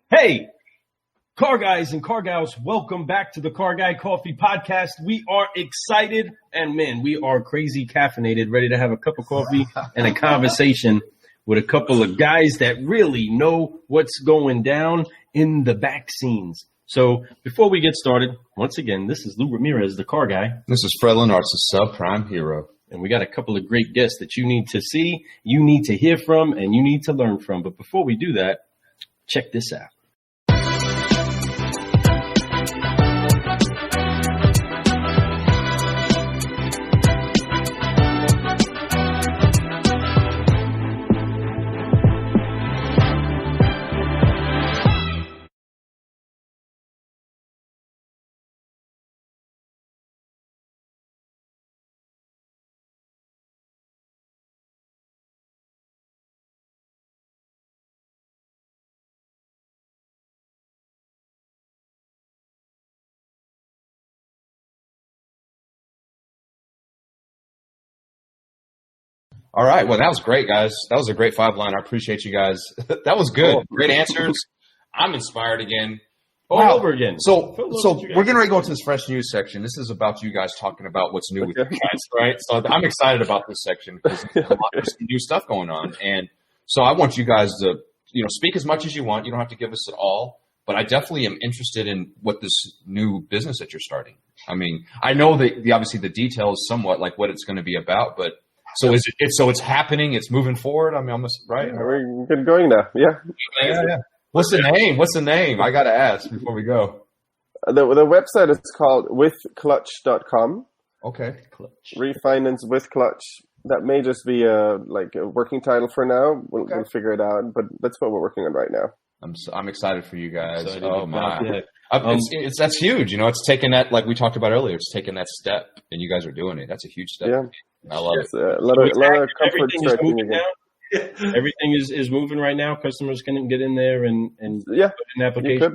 Hey, car guys and car gals, welcome back to the Car Guy Coffee Podcast. We are excited and, man, we are crazy caffeinated, ready to have a cup of coffee and a conversation with a couple of guys that really know what's going down in the back scenes. So before we get started, once again, this is Lou Ramirez, the car guy. This is Fred Lenartz, the subprime hero. And we got a couple of great guests that you need to see, you need to hear from, and you need to learn from. But before we do that, check this out. All right. Well, that was great, guys. That was a great 5-line. I appreciate you guys. That was good. Great answers. I'm inspired again. All over again. So we're getting ready to go to this fresh news section. This is about you guys talking about what's new with you guys, right? So I'm excited about this section because there's some new stuff going on. And so I want you guys to, speak as much as you want. You don't have to give us it all. But I definitely am interested in what this new business that you're starting. I mean, I know that obviously the details somewhat like what it's going to be about, but so it's happening. It's moving forward. I mean, almost right. We're good going now. Yeah. What's the name? I got to ask before we go. The website is called withclutch.com. Okay. Clutch. Refinance with Clutch. That may just be a working title for now. We'll figure it out, but that's what we're working on right now. I'm excited for you guys. Oh my! That's huge. It's taking that, like we talked about earlier. It's taking that step, and you guys are doing it. That's a huge step. Yeah. I love it. A lot of comfort striking again. Everything is moving right now. Customers can get in there and put an application.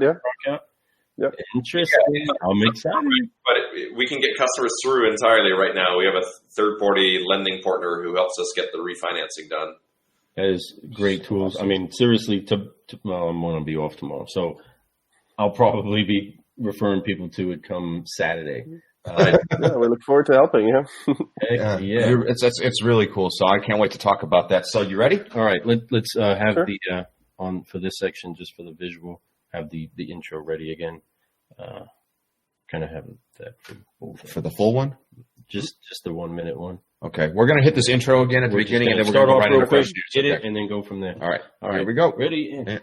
Yep. Interesting. Yeah. I'm excited. But we can get customers through entirely right now. We have a third-party lending partner who helps us get the refinancing done. That is great tools. I mean, seriously, I'm going to be off tomorrow, so I'll probably be referring people to it come Saturday. We look forward to helping you. Yeah. It's really cool. So I can't wait to talk about that. So you ready? All right. Let's have the on for this section, just for the visual, have the intro ready again. Kind of have that for the full one. Just the 1 minute one. Okay, we're gonna hit this intro again at the beginning, and then we're gonna go right into quick, get it, and then go from there. All right. Here we go. Ready? Yeah.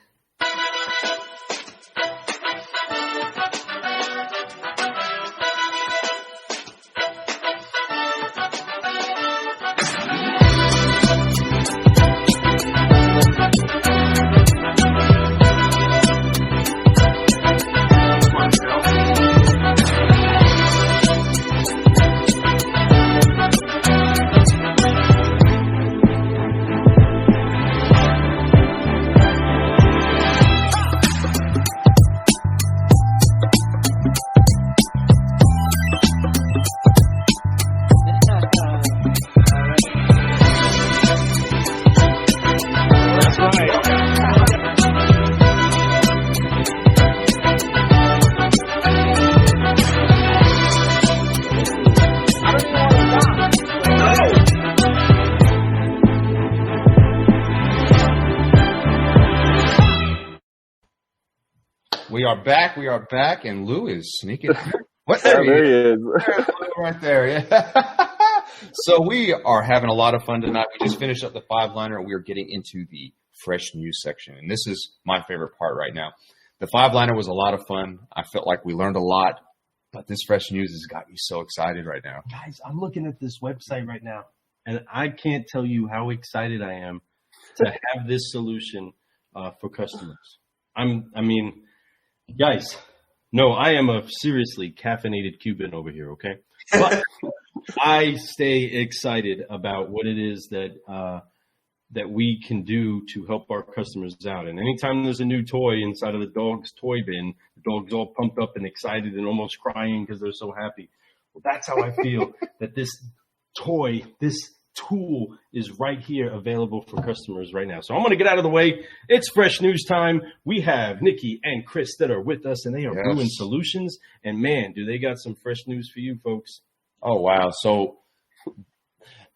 We are back, and Lou is sneaking. What? There he is. Right there, yeah. So we are having a lot of fun tonight. We just finished up the 5-liner, and we are getting into the fresh news section. And this is my favorite part right now. The 5-liner was a lot of fun. I felt like we learned a lot, but this fresh news has got me so excited right now. Guys, I'm looking at this website right now, and I can't tell you how excited I am to have this solution for customers. Guys, no, I am a seriously caffeinated Cuban over here, okay? But I stay excited about what it is that that we can do to help our customers out. And anytime there's a new toy inside of the dog's toy bin, the dog's all pumped up and excited and almost crying because they're so happy. Well, that's how I feel that this toy, this tool is right here available for customers right now. So I'm going to get out of the way. It's fresh news time. We have Nicky and Chris that are with us, and they are brewing solutions. And man, do they got some fresh news for you folks. Oh, wow. So,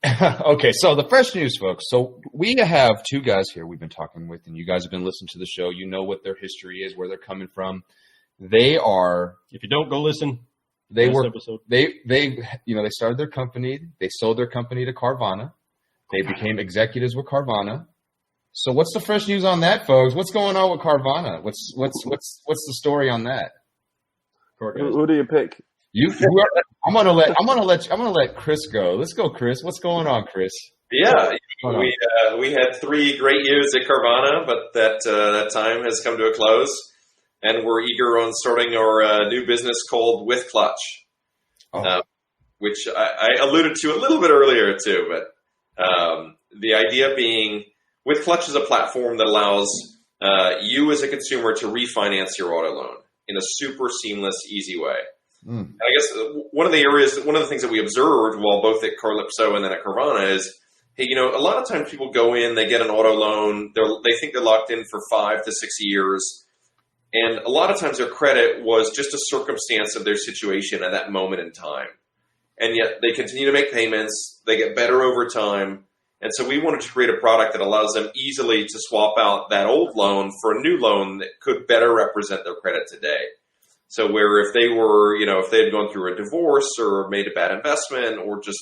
okay. So the fresh news, folks. So we have two guys here we've been talking with, and you guys have been listening to the show. You know what their history is, where they're coming from. They are, if you don't go listen, they started their company. They sold their company to Carvana. They became executives with Carvana. So what's the fresh news on that, folks? What's going on with Carvana? What's the story on that? Who do you pick? I'm gonna let Chris go. Let's go, Chris. What's going on, Chris? Yeah, we had 3 great years at Carvana, but that time has come to a close. And we're eager on starting our new business called With Clutch, which I alluded to a little bit earlier too. But the idea being, With Clutch is a platform that allows you as a consumer to refinance your auto loan in a super seamless, easy way. And I guess one of the things that we observed while both at Carlypso and then at Carvana is, hey, a lot of times people go in, they get an auto loan, they think they're locked in for 5 to 6 years. And a lot of times their credit was just a circumstance of their situation at that moment in time. And yet they continue to make payments. They get better over time. And so we wanted to create a product that allows them easily to swap out that old loan for a new loan that could better represent their credit today. So where if they were, if they had gone through a divorce or made a bad investment or just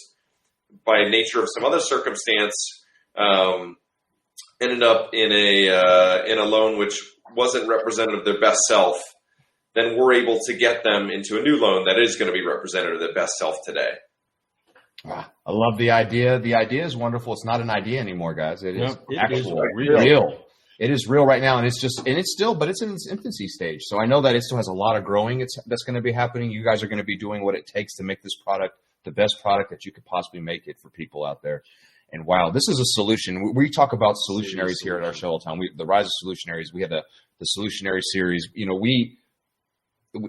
by nature of some other circumstance, ended up in a loan which wasn't representative of their best self, then we're able to get them into a new loan that is going to be representative of their best self today. Wow. I love the idea. The idea is wonderful. It's not an idea anymore, guys. It is real. It is real right now, and it's in its infancy stage. So I know that it still has a lot of growing that's going to be happening. You guys are going to be doing what it takes to make this product the best product that you could possibly make it for people out there. And wow, this is a solution. We talk about solutionaries here at our show all the time. The Rise of Solutionaries. We have the Solutionary series.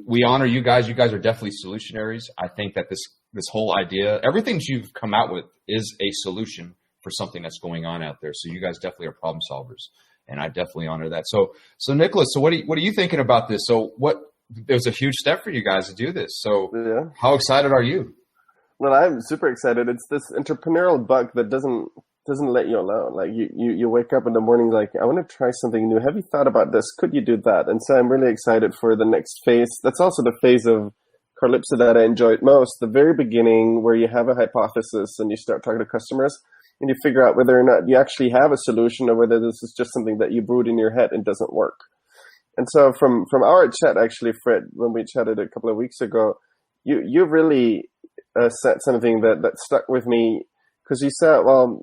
We honor you guys. You guys are definitely solutionaries. I think that this whole idea, everything you've come out with, is a solution for something that's going on out there. So you guys definitely are problem solvers, and I definitely honor that. So Nicholas, so what are you thinking about this? So there's a huge step for you guys to do this. So How excited are you? Well, I'm super excited. It's this entrepreneurial bug that doesn't let you alone. Like you wake up in the morning like, I want to try something new. Have you thought about this? Could you do that? And so I'm really excited for the next phase. That's also the phase of Carlypso that I enjoyed most. The very beginning, where you have a hypothesis and you start talking to customers and you figure out whether or not you actually have a solution or whether this is just something that you brewed in your head and doesn't work. And so from our chat, actually, Fred, when we chatted a couple of weeks ago, you really said something that stuck with me, because you said, well,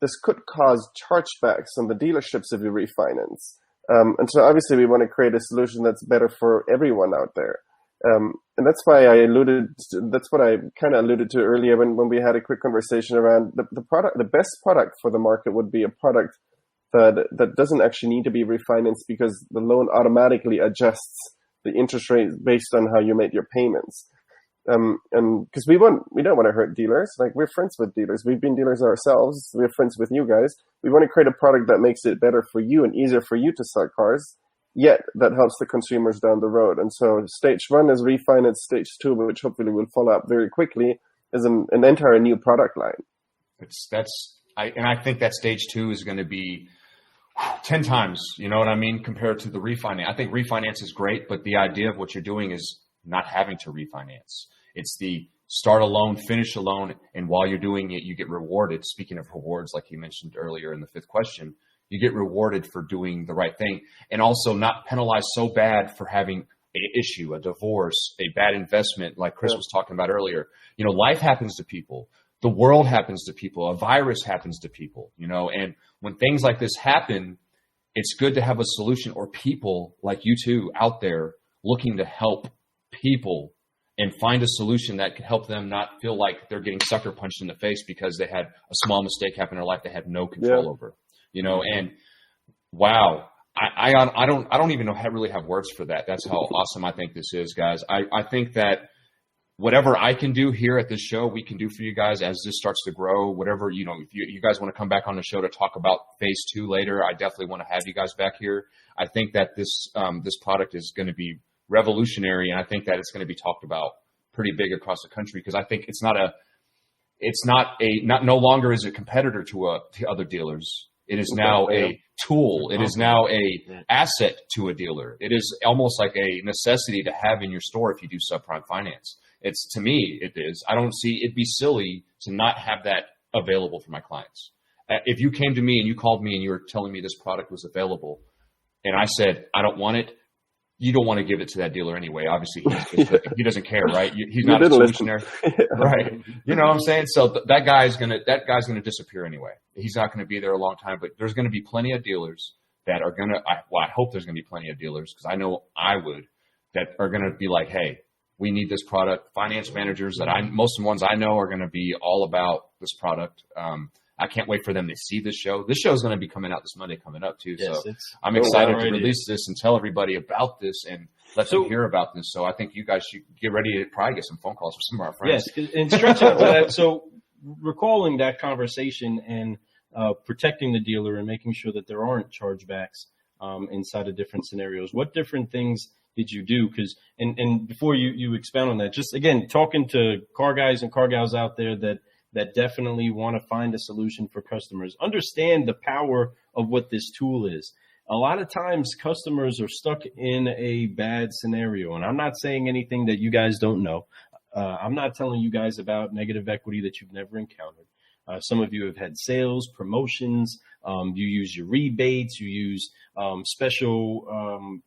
this could cause chargebacks on the dealerships if you refinance. And so obviously we want to create a solution that's better for everyone out there. And that's why that's what I kind of alluded to earlier when we had a quick conversation around the product. The best product for the market would be a product that doesn't actually need to be refinanced, because the loan automatically adjusts the interest rate based on how you made your payments. And because we don't want to hurt dealers. Like, we're friends with dealers. We've been dealers ourselves. We're friends with you guys. We want to create a product that makes it better for you and easier for you to sell cars, yet that helps the consumers down the road. And so stage 1 is refinance. Stage 2, which hopefully will follow up very quickly, is an entire new product line. I think that stage 2 is going to be 10 times, you know what I mean, compared to the refinance. I think refinance is great, but the idea of what you're doing is not having to refinance. It's the start a loan, finish a loan, and while you're doing it, you get rewarded. Speaking of rewards, like you mentioned earlier in the 5th question, you get rewarded for doing the right thing, and also not penalized so bad for having an issue, a divorce, a bad investment, like Chris was talking about earlier. Life happens to people. The world happens to people. A virus happens to people, and when things like this happen, it's good to have a solution, or people like you two out there looking to help people and find a solution that could help them not feel like they're getting sucker punched in the face because they had a small mistake happen in their life they had no control over, and wow, I don't even know how really have words for that. That's how awesome I think this is, guys. I think that whatever I can do here at this show, we can do for you guys as this starts to grow. Whatever, you know, if you guys want to come back on the show to talk about phase 2 later, I definitely want to have you guys back here. I think that this product is going to be revolutionary, and I think that it's going to be talked about pretty big across the country, because I think no longer is a competitor to other dealers. It is now a tool. It is now a asset to a dealer. It is almost like a necessity to have in your store if you do subprime finance. To me, it is. I don't see it'd be silly to not have that available for my clients. If you came to me and you called me and you were telling me this product was available, and I said, I don't want it, you don't want to give it to that dealer anyway. Obviously, he doesn't care, right? He's not a solutionary, right? You know what I'm saying? So that guy's gonna disappear anyway. He's not going to be there a long time. But there's going to be plenty of dealers that are gonna. I hope there's going to be plenty of dealers, because I know I would, that are going to be like, hey, we need this product. Finance managers most of the ones I know are going to be all about this product. I can't wait for them to see this show. This show is going to be coming out this Monday coming up too. Yes, so I'm excited to release this and tell everybody about this and let them hear about this. So I think you guys should get ready to probably get some phone calls from some of our friends. Yes, and stretch out to that. So recalling that conversation and protecting the dealer and making sure that there aren't chargebacks inside of different scenarios. What different things did you do? Because and before you expound on that, just again talking to car guys and car gals out there that definitely want to find a solution for customers. Understand the power of what this tool is. A lot of times customers are stuck in a bad scenario, and I'm not saying anything that you guys don't know. I'm not telling you guys about negative equity that you've never encountered. Some of you have had sales, promotions, you use your rebates, you use special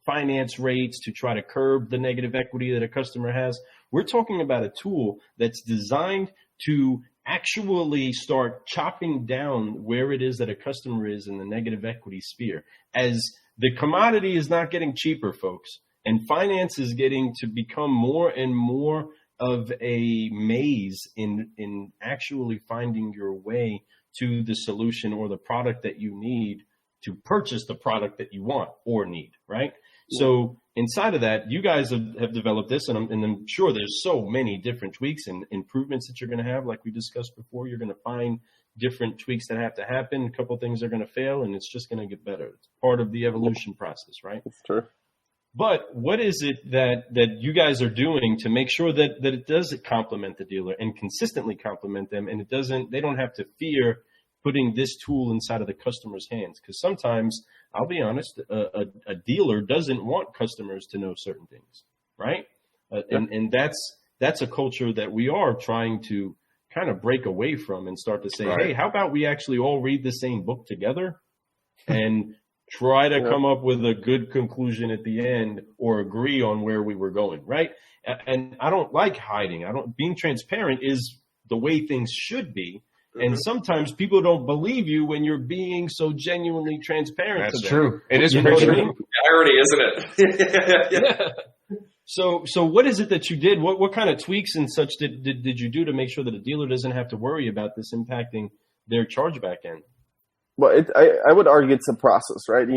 finance rates to try to curb the negative equity that a customer has. We're talking about a tool that's designed to actually start chopping down where it is that a customer is in the negative equity sphere. As the commodity is not getting cheaper, folks, and finance is getting to become more and more of a maze in actually finding your way to the solution or the product that you need to purchase the product that you want or need, right? Yeah. So inside of that, you guys have developed this, and I'm sure there's so many different tweaks and improvements that you're going to have. Like we discussed before, you're going to find different tweaks that have to happen. A couple of things are going to fail, and it's just going to get better. It's part of the evolution process, right? That's true. But what is it that you guys are doing to make sure that it does complement the dealer and consistently complement them, and they don't have to fear putting this tool inside of the customer's hands? Because sometimes, I'll be honest, a dealer doesn't want customers to know certain things, right? And that's a culture that we are trying to kind of break away from and start to say, right, hey, how about we actually all read the same book together and try to come up with a good conclusion at the end or agree on where we were going, right? And I don't like hiding. Being transparent is the way things should be. And sometimes people don't believe you when you're being so genuinely transparent. That's to them. True. It is very true. I mean? Irony, isn't it? Yeah. So what is it that you did? What kind of tweaks and such did you do to make sure that a dealer doesn't have to worry about this impacting their chargeback end? Well, I would argue it's a process, right?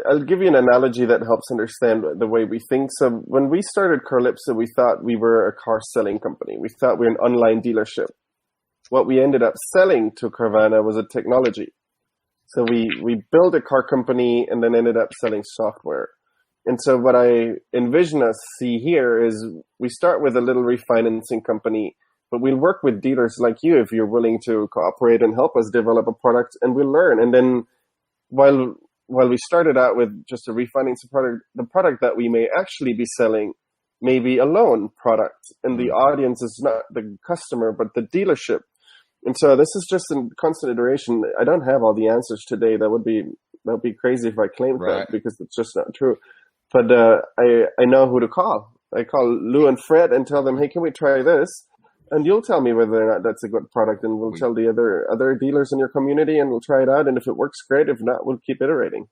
I'll give you an analogy that helps understand the way we think. So when we started Calypso, we thought we were a car selling company. We thought we were an online dealership. What we ended up selling to Carvana was a technology. So we built a car company and then ended up selling software. And so what I envision us see here is we start with a little refinancing company, but we'll work with dealers like you if you're willing to cooperate and help us develop a product, and we'll learn. And then while we started out with just a refinancing product, the product that we may actually be selling may be a loan product, and the audience is not the customer, but the dealership. And so this is just in constant iteration. I don't have all the answers today. That would be crazy if I claimed that, because it's just not true. But I know who to call. I call Lou and Fred and tell them, hey, can we try this? And you'll tell me whether or not that's a good product, and we'll tell the other dealers in your community, and we'll try it out. And if it works, great. If not, we'll keep iterating.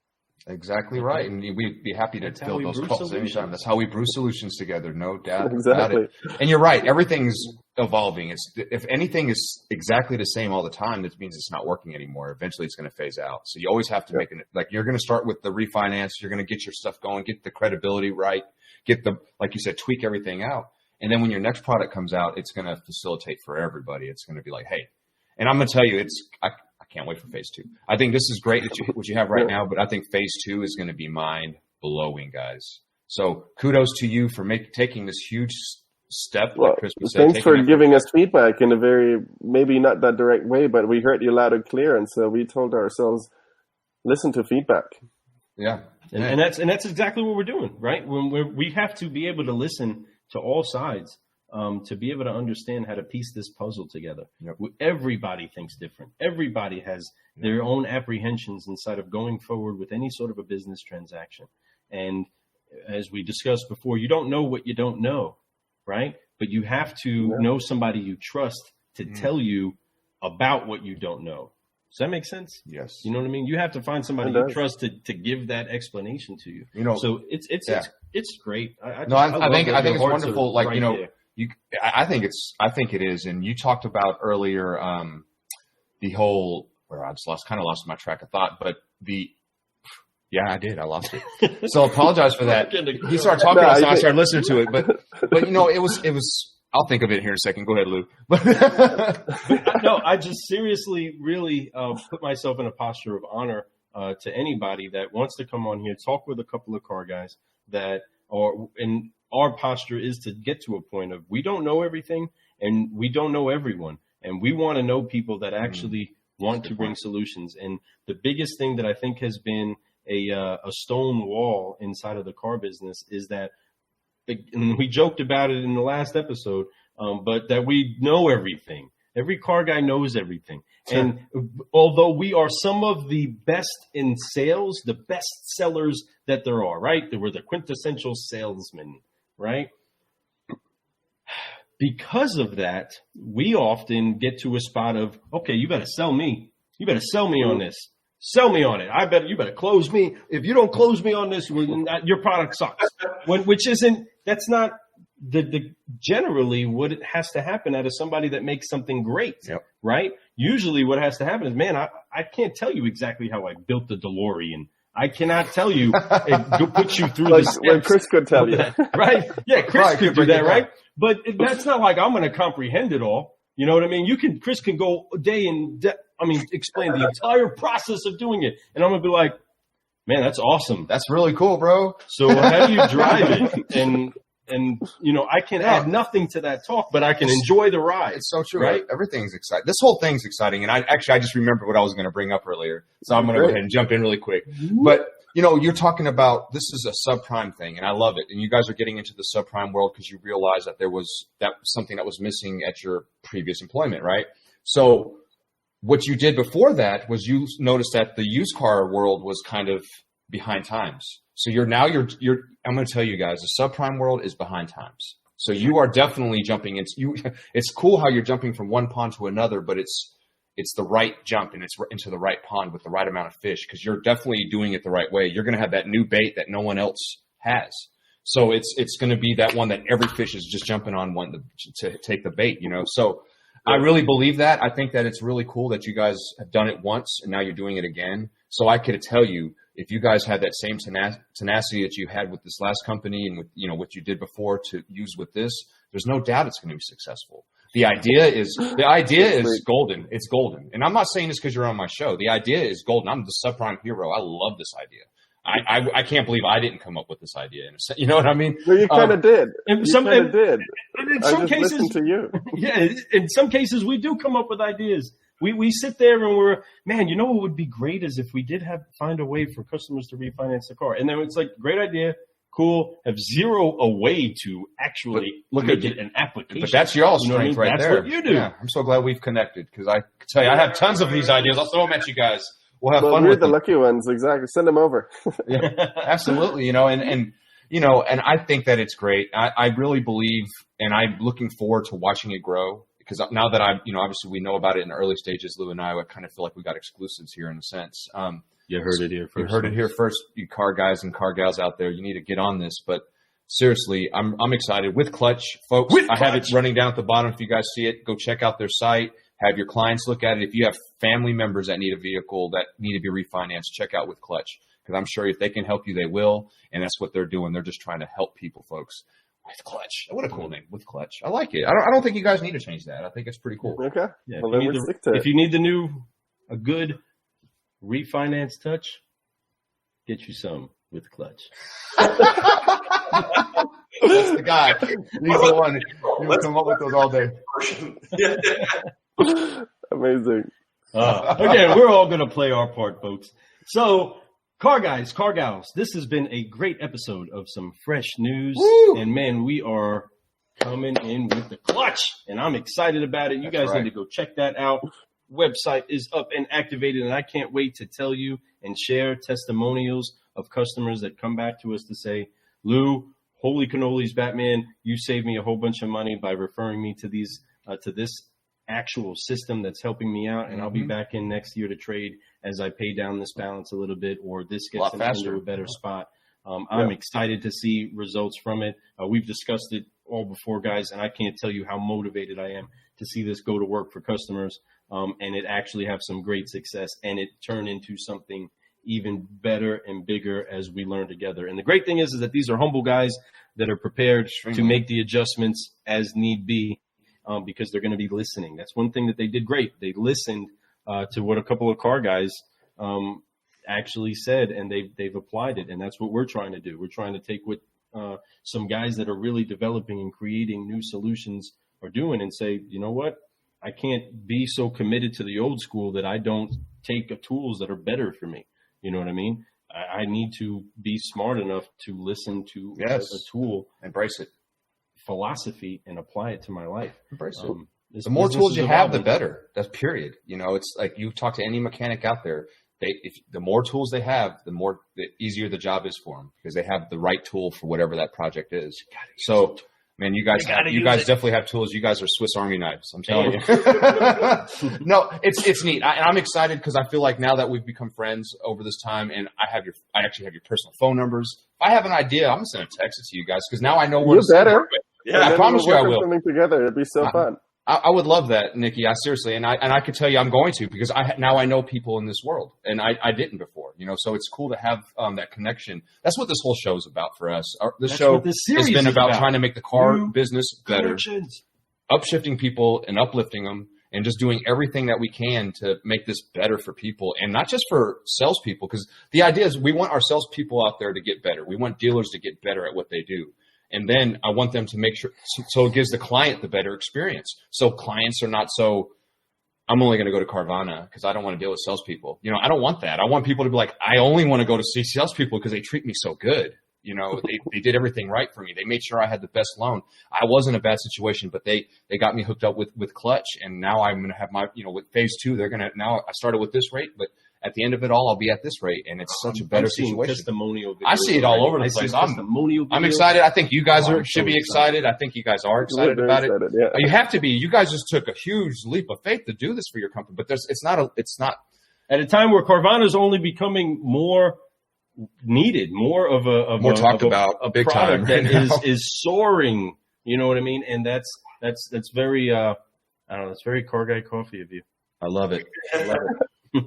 Exactly right. And we'd be happy to fill those calls anytime. That's how we brew solutions together, no doubt about it. And you're right. Everything's evolving. If anything is exactly the same all the time, that means it's not working anymore. Eventually it's going to phase out. So you always have to make it, like, you're going to start with the refinance. You're going to get your stuff going, get the credibility right, like you said, tweak everything out. And then when your next product comes out, it's going to facilitate for everybody. It's going to be like, hey, and I'm going to tell you, I can't wait for phase 2. I think this is great what you have right now, but I think phase 2 is going to be mind blowing, guys. So kudos to you for taking this huge step. Well, like Chris said, thanks for giving us feedback in a very, maybe not that direct way, but we heard you loud and clear. And so we told ourselves, listen to feedback. Yeah. And that's exactly what we're doing, right? When we have to be able to listen to all sides to be able to understand how to piece this puzzle together. Yep. Everybody thinks different. Everybody has their own apprehensions inside of going forward with any sort of a business transaction. And as we discussed before, you don't know what you don't know, right? But you have to know somebody you trust to tell you about what you don't know. Does that make sense? Yes. You know what I mean? You have to find somebody you trust to give that explanation to you. So it's great. I think it's wonderful. Like, right, I think it is. And you talked about earlier the whole where I just lost my track of thought, but I did. I lost it. So I apologize for that. He started talking about it, so I started listening to it. But it was. I'll think of it here in a second. Go ahead, Lou. No, I just seriously really put myself in a posture of honor to anybody that wants to come on here, talk with a couple of car guys and our posture is to get to a point of we don't know everything and we don't know everyone. And we want to know people that actually want to bring solutions. And the biggest thing that I think has been a stone wall inside of the car business is that, and we joked about it in the last episode, but that we know everything. Every car guy knows everything. Sure. And although we are some of the best in sales, the best sellers that there are, right? We're the quintessential salesmen, right? Because of that, we often get to a spot of, okay, you better sell me. You better sell me on this. Sell me on it. You better close me. If you don't close me on this, your product sucks. That's not generally what it has to happen out of somebody that makes something great, right? Usually what has to happen is, man, I can't tell you exactly how I built the DeLorean. I cannot tell you and put you through the steps. When Chris could tell you. Right? Yeah, Chris could do that, right? But that's not like I'm going to comprehend it all. You know what I mean? Chris can go explain the entire process of doing it. And I'm going to be like, man, that's awesome. That's really cool, bro. So how do you drive it? And I can add nothing to that talk, but I can enjoy the ride. It's so true. Right? Everything's exciting. This whole thing's exciting. And I just remembered what I was going to bring up earlier. So I'm going to go ahead and jump in really quick. But, you're talking about this is a subprime thing, and I love it. And you guys are getting into the subprime world because you realize that there was something that was missing at your previous employment, right? So what you did before that was you noticed that the used car world was kind of behind times. So you're I'm going to tell you guys, the subprime world is behind times. So you are definitely jumping into it's cool how you're jumping from one pond to another, but it's the right jump and it's into the right pond with the right amount of fish because you're definitely doing it the right way. You're going to have that new bait that no one else has. So it's going to be that one that every fish is just jumping on one to take the bait, So I really believe that. I think that it's really cool that you guys have done it once and now you're doing it again. So I could tell you, if you guys had that same tenacity that you had with this last company and with what you did before to use with this, there's no doubt it's going to be successful. The idea is golden. It's golden. And I'm not saying this because you're on my show. The idea is golden. I'm the subprime hero. I love this idea. I can't believe I didn't come up with this idea. You know what I mean? Well, you kind of did. You kind of did. In some cases, listened to you. Yeah, in some cases we do come up with ideas. We sit there and we're, man, what would be great is if we did find a way for customers to refinance the car. And then it's like, great idea, cool, have zero a way to actually make it an application. But that's your strength right there. That's what you do. Yeah, I'm so glad we've connected because I can tell you, I have tons of these ideas. I'll throw them at you guys. We'll have fun with them. We're the lucky ones, exactly. Send them over. Yeah, absolutely, and I think that it's great. I really believe, and I'm looking forward to watching it grow. Because now that obviously we know about it in the early stages, Lou and I kind of feel like we got exclusives here in a sense. You heard it here first. You heard it here first, you car guys and car gals out there. You need to get on this. But seriously, I'm excited. With Clutch, folks, I have it running down at the bottom. If you guys see it, go check out their site. Have your clients look at it. If you have family members that need a vehicle that need to be refinanced, check out With Clutch. Because I'm sure if they can help you, they will. And that's what they're doing. They're just trying to help people, folks. With Clutch. What a cool name, With Clutch. I like it. I don't think you guys need to change that. I think it's pretty cool. Okay. Yeah, Well, then we'll stick to it. if you need a good refinance touch, get you some With Clutch. That's the guy. He's the one. He will come up with those all day. Amazing. Again, we're all going to play our part, folks. So, car guys, car gals, this has been a great episode of some fresh news. Woo! And man, we are coming in with the clutch, and I'm excited about it. You guys need to go check that out. Website is up and activated, and I can't wait to tell you and share testimonials of customers that come back to us to say, Lou, holy cannolis, Batman, you saved me a whole bunch of money by referring me to these to this actual system that's helping me out, and I'll be back in next year to trade as I pay down this balance a little bit, or this gets into a better spot. I'm excited to see results from it. We've discussed it all before, guys, and I can't tell you how motivated I am to see this go to work for customers, and it actually have some great success, and it turn into something even better and bigger as we learn together. And the great thing is that these are humble guys that are prepared to make the adjustments as need be, because they're going to be listening. That's one thing that they did great. They listened to what a couple of car guys actually said, and they've applied it. And that's what we're trying to do. We're trying to take what some guys that are really developing and creating new solutions are doing and say, you know what? I can't be so committed to the old school that I don't take tools that are better for me. You know what I mean? I need to be smart enough to listen to a tool, embrace it, philosophy, and apply it to my life. Embrace it. The more tools you have, the better. That's period. You know, it's like you talk to any mechanic out there. The more tools they have, the easier the job is for them because they have the right tool for whatever that project is. So, man, you guys definitely have tools. You guys are Swiss Army knives. I'm telling you. No, it's neat. I'm excited because I feel like now that we've become friends over this time, and I actually have your personal phone numbers. If I have an idea, I'm gonna send a text it to you guys because now I know where to send it. Yeah, I promise you I will. Something together, it'd be so fun. I would love that, Nicky. I seriously, and I could tell you I'm going to because now I know people in this world, and I didn't before, you know. So it's cool to have that connection. That's what this whole show is about for us. This show has been about trying to make the car business better, upshifting people and uplifting them, and just doing everything that we can to make this better for people, and not just for salespeople. Because the idea is we want our salespeople out there to get better. We want dealers to get better at what they do. And then I want them to make sure, so it gives the client the better experience. So clients are not so, I'm only going to go to Carvana because I don't want to deal with salespeople. You know, I don't want that. I want people to be like, I only want to go to see salespeople because they treat me so good. You know, they did everything right for me. They made sure I had the best loan. I was in a bad situation, but they got me hooked up with Clutch. And now I'm going to have my, with phase 2, now I started with this rate, but at the end of it all, I'll be at this rate, and it's such a better situation. Testimonial videos, I see it all over the place. I'm excited. I think you guys should be excited. I think you guys are excited about it. Yeah. You have to be. You guys just took a huge leap of faith to do this for your company, but it's not at a time where Carvana is only becoming more needed, more of a big product time that is soaring. You know what I mean? And that's very I don't know. It's very car guy coffee of you. I love it.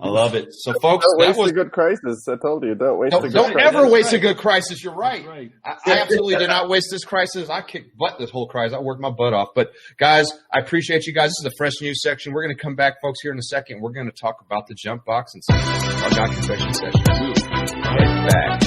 I love it. So, folks, don't waste a good crisis. I told you, don't waste a good crisis. Don't ever waste a good crisis. You're right. I absolutely did not waste this crisis. I kicked butt this whole crisis. I worked my butt off. But, guys, I appreciate you guys. This is the fresh news section. We're going to come back, folks, here in a second. We're going to talk about the jump box and some our guy confession session. We'll be right back.